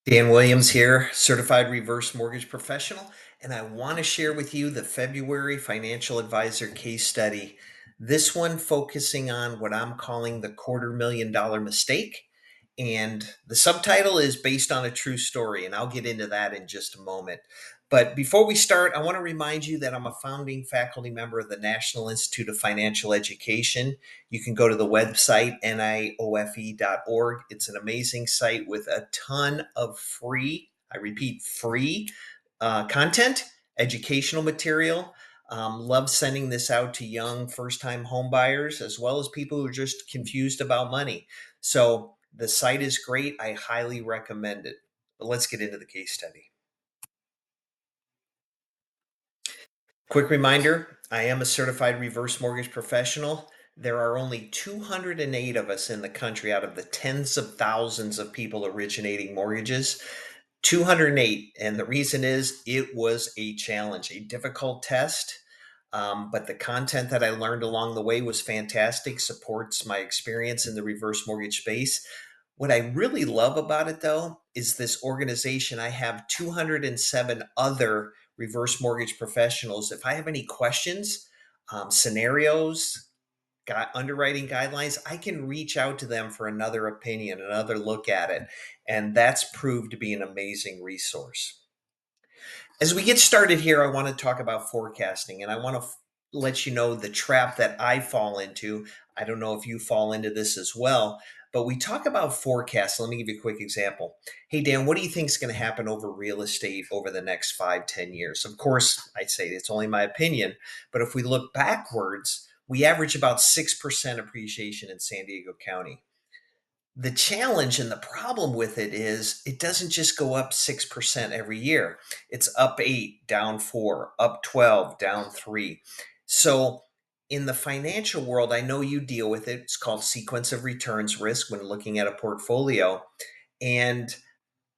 Dan Williams here, certified reverse mortgage professional, and I want to share with you the February financial advisor case study. This one focusing on what I'm calling the $250,000 mistake. And the subtitle is based on a true story, and I'll get into that in just a moment. But before we start, I want to remind you that I'm a founding faculty member of the National Institute of Financial Education. You can go to the website, niofe.org. It's an amazing site with a ton of free, I repeat, free content, educational material. Love sending this out to young first time home buyers as well as people who are just confused about money. So the site is great. I highly recommend it. But let's get into the case study. Quick reminder, I am a certified reverse mortgage professional. There are only 208 of us in the country out of the tens of thousands of people originating mortgages. 208. And the reason is it was a challenge, a difficult test. But the content that I learned along the way was fantastic, supports my experience in the reverse mortgage space. What I really love about it, though, is this organization. I have 207 other reverse mortgage professionals. If I have any questions, scenarios, underwriting guidelines, I can reach out to them for another opinion, another look at it. And that's proved to be an amazing resource. As we get started here, I want to talk about forecasting, and I want to let you know the trap that I fall into. I don't know if you fall into this as well, but we talk about forecasts. Let me give you a quick example. Hey, Dan, what do you think is going to happen over real estate over the next 5, 10 years? Of course, I'd say it's only my opinion, but if we look backwards, we average about 6% appreciation in San Diego County. The challenge and the problem with it is it doesn't just go up 6% every year. It's up 8, down 4, up 12, down 3. So in the financial world, I know you deal with it. It's called sequence of returns risk when looking at a portfolio. And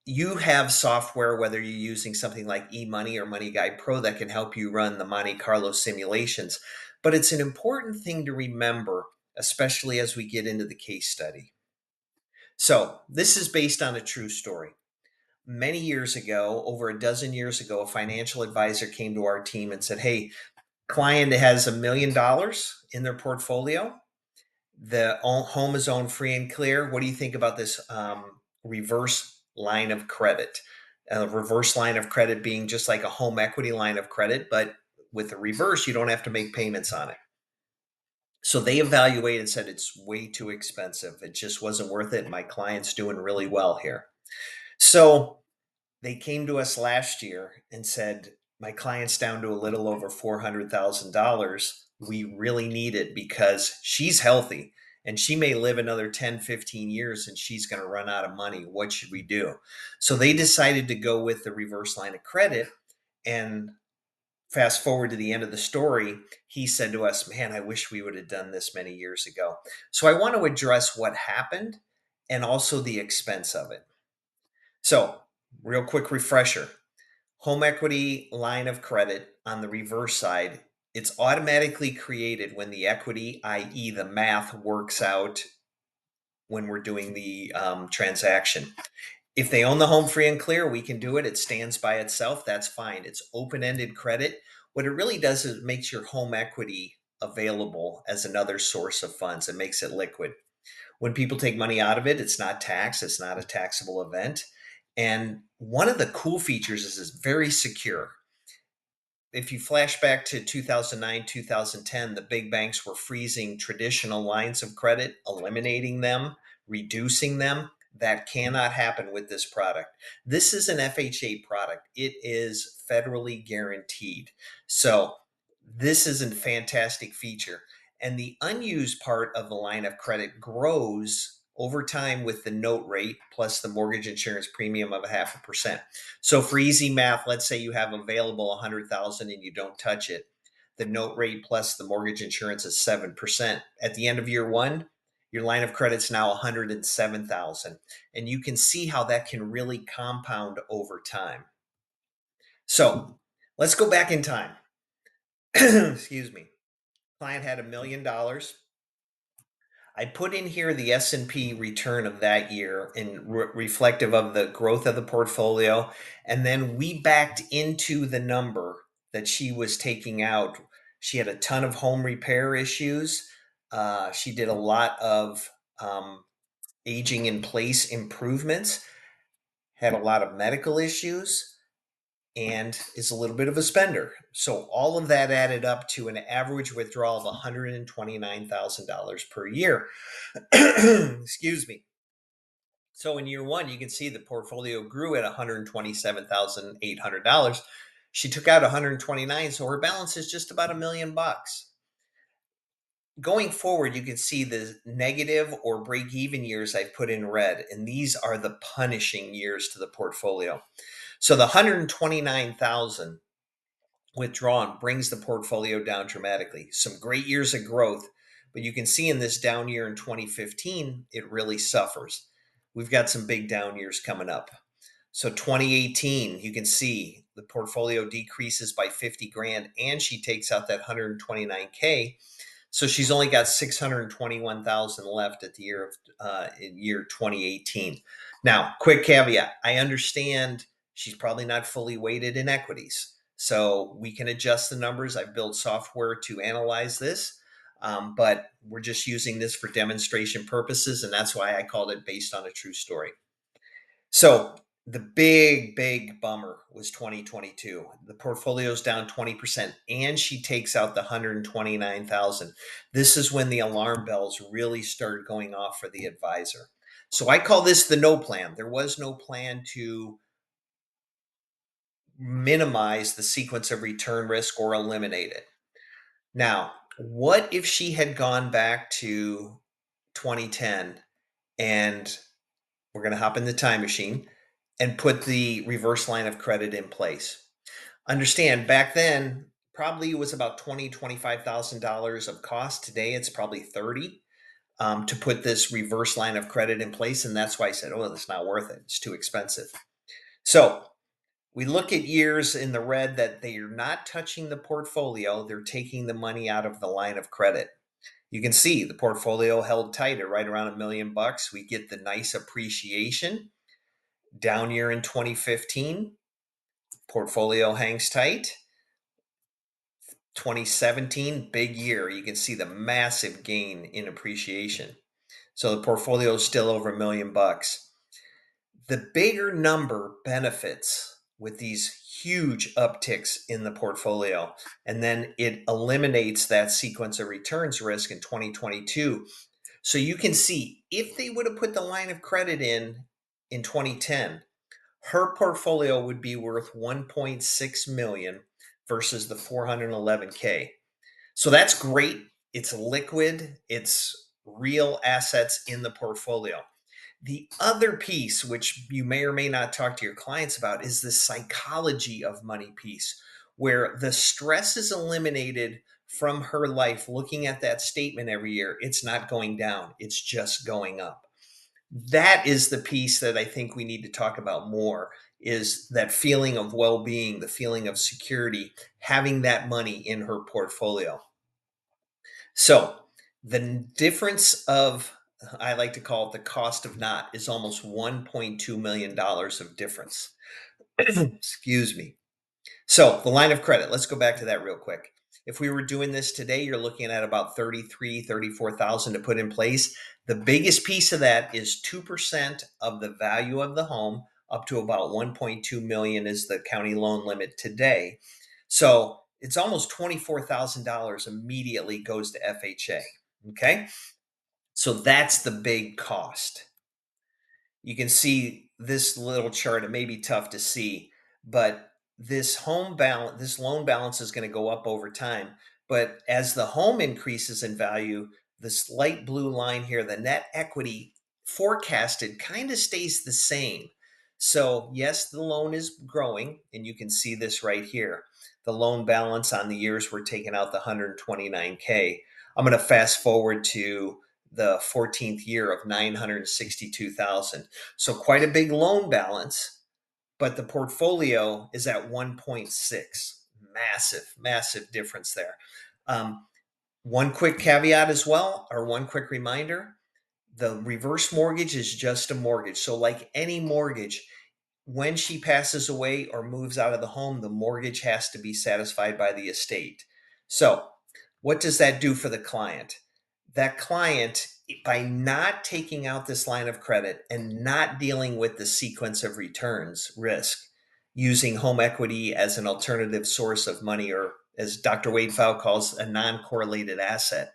you have software, whether you're using something like eMoney or Money Guide Pro, that can help you run the Monte Carlo simulations. But it's an important thing to remember, especially as we get into the case study. So, this is based on a true story. Many years ago, over a dozen years ago, a financial advisor came to our team and said, "Hey, client has $1 million in their portfolio. The home is owned free and clear. What do you think about this reverse line of credit? A reverse line of credit being just like a home equity line of credit, but with the reverse, you don't have to make payments on it." So they evaluated and said it's way too expensive. It just wasn't worth it. My client's doing really well here. So they came to us last year and said, "My client's down to a little over $400,000. We really need it because she's healthy and she may live another 10, 15 years and she's going to run out of money. What should we do?" So they decided to go with the reverse line of credit. And fast forward to the end of the story, he said to us, "Man, I wish we would have done this many years ago." So I want to address what happened and also the expense of it. So, real quick refresher: home equity line of credit on the reverse side, it's automatically created when the equity, i.e., the math, works out when we're doing the transaction. If they own the home free and clear, we can do it. It stands by itself. That's fine. It's open ended credit. What it really does is it makes your home equity available as another source of funds. It makes it liquid. When people take money out of it, it's not taxed, it's not a taxable event. And one of the cool features is it's very secure. If you flash back to 2009, 2010, the big banks were freezing traditional lines of credit, eliminating them, reducing them. That cannot happen with this product. This is an FHA product. It is federally guaranteed. So this is a fantastic feature. And the unused part of the line of credit grows over time with the note rate plus the mortgage insurance premium of 0.5%. So for easy math, let's say you have available 100,000 and you don't touch it. The note rate plus the mortgage insurance is 7%. At the end of year one, your line of credit's now 107,000. And you can see how that can really compound over time. So let's go back in time. Excuse me. Client had $1 million. I put in here the S&P return of that year and reflective of the growth of the portfolio. And then we backed into the number that she was taking out. She had a ton of home repair issues. She did a lot of aging in place improvements, had a lot of medical issues, and is a little bit of a spender. So all of that added up to an average withdrawal of $129,000 per year. Excuse me. So in year one, you can see the portfolio grew at $127,800. She took out 129, so her balance is just about $1 million. Going forward, you can see the negative or break even years I've put in red, and these are the punishing years to the portfolio. So the 129,000 withdrawn brings the portfolio down dramatically. Some great years of growth, but you can see in this down year in 2015, it really suffers. We've got some big down years coming up. So 2018, you can see the portfolio decreases by 50 grand and she takes out that 129K. So she's only got 621,000 left at the year of in year 2018. Now, quick caveat: I understand she's probably not fully weighted in equities, so we can adjust the numbers. I've built software to analyze this, but we're just using this for demonstration purposes, and that's why I called it based on a true story. So the big bummer was 2022. The portfolio's down 20% and she takes out the 129,000. This is when the alarm bells really started going off for the advisor. So I call this the no plan. There was no plan to minimize the sequence of return risk or eliminate it. Now, what if she had gone back to 2010 and we're going to hop in the time machine and put the reverse line of credit in place? Understand, back then, probably it was about $25,000 of cost. Today, it's probably 30 to put this reverse line of credit in place. And that's why I said, oh, that's not worth it. It's too expensive. So we look at years in the red that they are not touching the portfolio. They're taking the money out of the line of credit. You can see the portfolio held tight at right around $1 million. We get the nice appreciation. Down year in 2015, portfolio hangs tight. 2017, big year. You can see the massive gain in appreciation. So the portfolio is still over $1 million. The bigger number benefits with these huge upticks in the portfolio, and then it eliminates that sequence of returns risk in 2022. So you can see if they would have put the line of credit in 2010, her portfolio would be worth 1.6 million versus the 411K. So that's great. It's liquid, it's real assets in the portfolio. The other piece, which you may or may not talk to your clients about, is the psychology of money piece, where the stress is eliminated from her life looking at that statement every year. It's not going down, it's just going up. That is the piece that I think we need to talk about more, is that feeling of well-being, the feeling of security, having that money in her portfolio. So the difference of, I like to call it the cost of not, is almost $1.2 million of difference. Excuse me. So the line of credit, let's go back to that real quick. If we were doing this today, you're looking at about 34,000 to put in place. The biggest piece of that is 2% of the value of the home, up to about 1.2 million is the county loan limit today. So it's almost $24,000 immediately goes to FHA. Okay. So that's the big cost. You can see this little chart. It may be tough to see, but this loan balance is going to go up over time. But as the home increases in value, this light blue line here, the net equity forecasted kind of stays the same. So yes, the loan is growing, and you can see this right here. The loan balance on the years we're taking out the 129K. I'm going to fast forward to the 14th year of 962,000. So quite a big loan balance, but the portfolio is at 1.6. Massive difference there. Um, One quick caveat as well, or one quick reminder, the reverse mortgage is just a mortgage. So, like any mortgage, when she passes away or moves out of the home, the mortgage has to be satisfied by the estate. So, what does that do for the client? That client, by not taking out this line of credit and not dealing with the sequence of returns risk, using home equity as an alternative source of money, or as Dr. Wade Pfau calls a non correlated asset,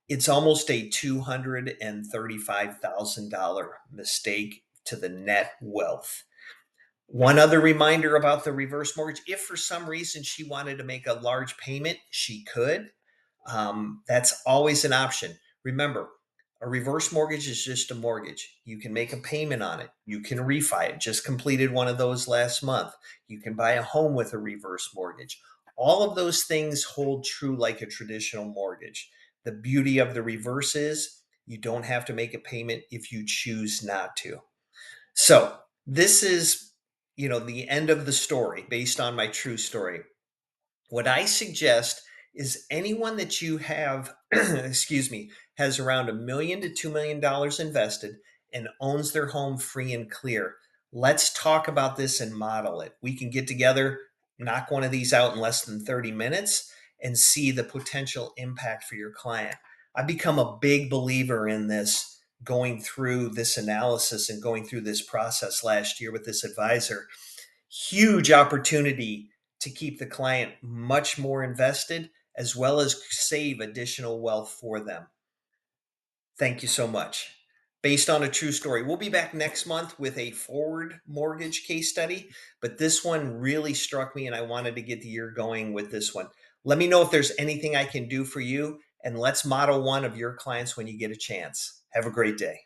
it's almost a $235,000 mistake to the net wealth. One other reminder about the reverse mortgage, if for some reason she wanted to make a large payment, she could. That's always an option. Remember, a reverse mortgage is just a mortgage. You can make a payment on it. You can refi it. Just completed one of those last month. You can buy a home with a reverse mortgage. All of those things hold true like a traditional mortgage. The beauty of the reverse is you don't have to make a payment if you choose not to. So this is, the end of the story based on my true story. What I suggest is anyone that you have, excuse me, has around $1 million to $2 million invested and owns their home free and clear. Let's talk about this and model it. We can get together, knock one of these out in less than 30 minutes, and see the potential impact for your client. I've become a big believer in this, going through this analysis and going through this process last year with this advisor. Huge opportunity to keep the client much more invested, as well as save additional wealth for them. Thank you so much. Based on a true story. We'll be back next month with a forward mortgage case study, but this one really struck me and I wanted to get the year going with this one. Let me know if there's anything I can do for you, and let's model one of your clients when you get a chance. Have a great day.